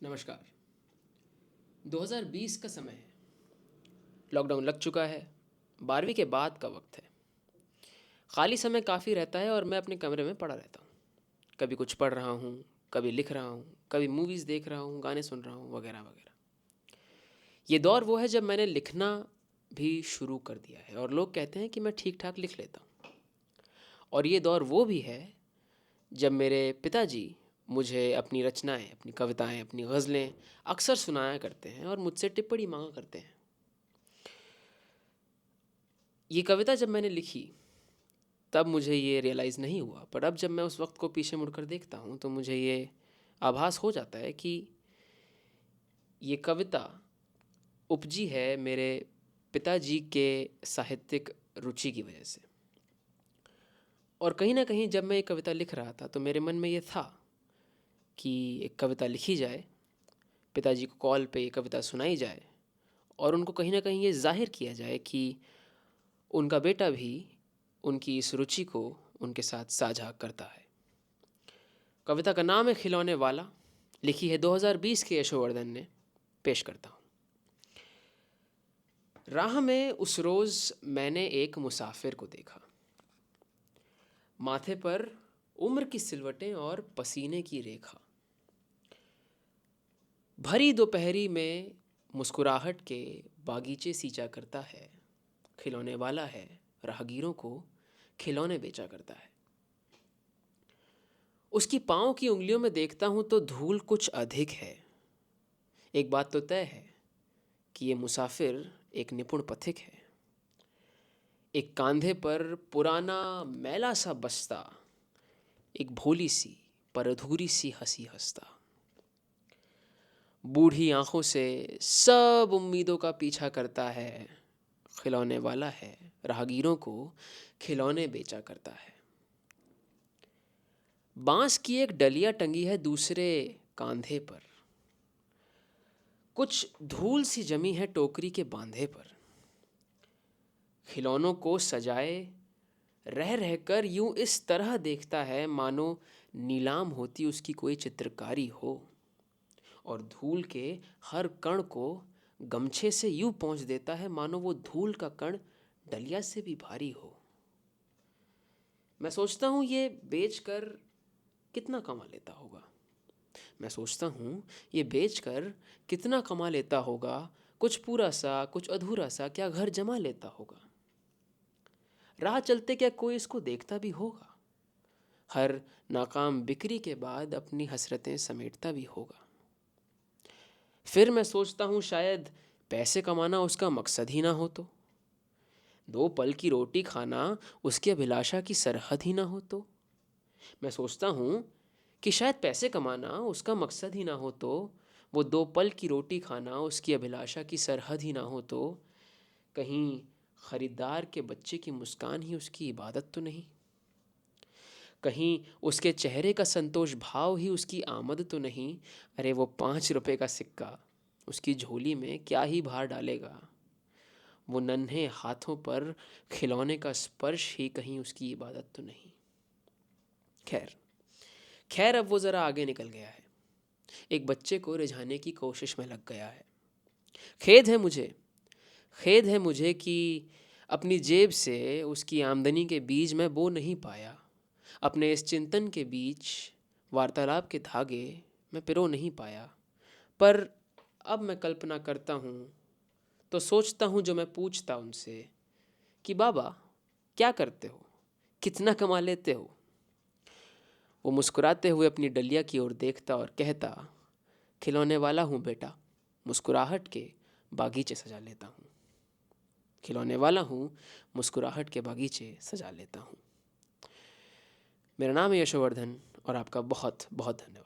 नमस्कार। 2020 का समय है। लॉकडाउन लग चुका है। 12वीं के बाद का वक्त है। खाली समय काफ़ी रहता है और मैं अपने कमरे में पड़ा रहता हूँ। कभी कुछ पढ़ रहा हूँ, कभी लिख रहा हूँ, कभी मूवीज़ देख रहा हूँ, गाने सुन रहा हूँ, वगैरह वगैरह। ये दौर वो है जब मैंने लिखना भी शुरू कर दिया है और लोग कहते हैं कि मैं ठीक ठाक लिख लेता हूँ। और ये दौर वो भी है जब मेरे पिताजी मुझे अपनी रचनाएं, अपनी कविताएं, अपनी गज़लें अक्सर सुनाया करते हैं और मुझसे टिप्पणी मांगा करते हैं। ये कविता जब मैंने लिखी तब मुझे ये रियलाइज़ नहीं हुआ, पर अब जब मैं उस वक्त को पीछे मुड़कर देखता हूँ तो मुझे ये आभास हो जाता है कि ये कविता उपजी है मेरे पिताजी के साहित्यिक रुचि की वजह से। और कहीं ना कहीं जब मैं ये कविता लिख रहा था तो मेरे मन में ये था कि एक कविता लिखी जाए, पिताजी को कॉल पे ये कविता सुनाई जाए और उनको कहीं ना कहीं ये जाहिर किया जाए कि उनका बेटा भी उनकी इस रुचि को उनके साथ साझा करता है। कविता का नाम है खिलौने वाला, लिखी है 2020 के यशोवर्धन ने। पेश करता हूँ। राह में उस रोज़ मैंने एक मुसाफिर को देखा, माथे पर उम्र की सिलवटें और पसीने की रेखा। भरी दोपहरी में मुस्कुराहट के बागीचे सींचा करता है, खिलौने वाला है, राहगीरों को खिलौने बेचा करता है। उसकी पाँव की उंगलियों में देखता हूँ तो धूल कुछ अधिक है। एक बात तो तय है कि ये मुसाफिर एक निपुण पथिक है। एक कांधे पर पुराना मैला सा बस्ता, एक भोली सी पर अधूरी सी हंसी हंसता। बूढ़ी आंखों से सब उम्मीदों का पीछा करता है, खिलौने वाला है, राहगीरों को खिलौने बेचा करता है। बांस की एक डलिया टंगी है दूसरे कांधे पर, कुछ धूल सी जमी है टोकरी के बांधे पर। खिलौनों को सजाए रह रहकर यूं इस तरह देखता है मानो नीलाम होती उसकी कोई चित्रकारी हो, और धूल के हर कण को गमछे से यूं पहुंच देता है मानो वो धूल का कण डलिया से भी भारी हो। मैं सोचता हूँ ये बेचकर कितना कमा लेता होगा। मैं सोचता हूँ ये बेचकर कितना कमा लेता होगा। कुछ पूरा सा, कुछ अधूरा सा, क्या घर जमा लेता होगा। राह चलते क्या कोई इसको देखता भी होगा। हर नाकाम बिक्री के बाद अपनी हसरतें समेटता भी होगा। फिर मैं सोचता हूँ शायद पैसे कमाना उसका मकसद ही ना हो तो, दो पल की रोटी खाना उसकी अभिलाषा की सरहद ही ना हो तो। मैं सोचता हूँ कि शायद पैसे कमाना उसका मकसद ही ना हो तो, वो दो पल की रोटी खाना उसकी अभिलाषा की सरहद ही ना हो तो, कहीं खरीदार के बच्चे की मुस्कान ही उसकी इबादत तो नहीं, कहीं उसके चेहरे का संतोष भाव ही उसकी आमद तो नहीं। अरे वो 5 रुपए का सिक्का उसकी झोली में क्या ही भार डालेगा। वो नन्हे हाथों पर खिलौने का स्पर्श ही कहीं उसकी इबादत तो नहीं। खैर खैर अब वो ज़रा आगे निकल गया है, एक बच्चे को रिझाने की कोशिश में लग गया है। खेद है मुझे, खेद है मुझे कि अपनी जेब से उसकी आमदनी के बीज मैं बो नहीं पाया। अपने इस चिंतन के बीच वार्तालाप के धागे मैं पिरो नहीं पाया। पर अब मैं कल्पना करता हूँ तो सोचता हूँ जो मैं पूछता उनसे कि बाबा क्या करते हो, कितना कमा लेते हो। वो मुस्कुराते हुए अपनी डलिया की ओर देखता और कहता, खिलौने वाला हूँ बेटा, मुस्कुराहट के बागीचे सजा लेता हूँ। खिलौने वाला हूँ, मुस्कुराहट के बागीचे सजा लेता हूँ। मेरा नाम है यशोवर्धन और आपका बहुत बहुत धन्यवाद।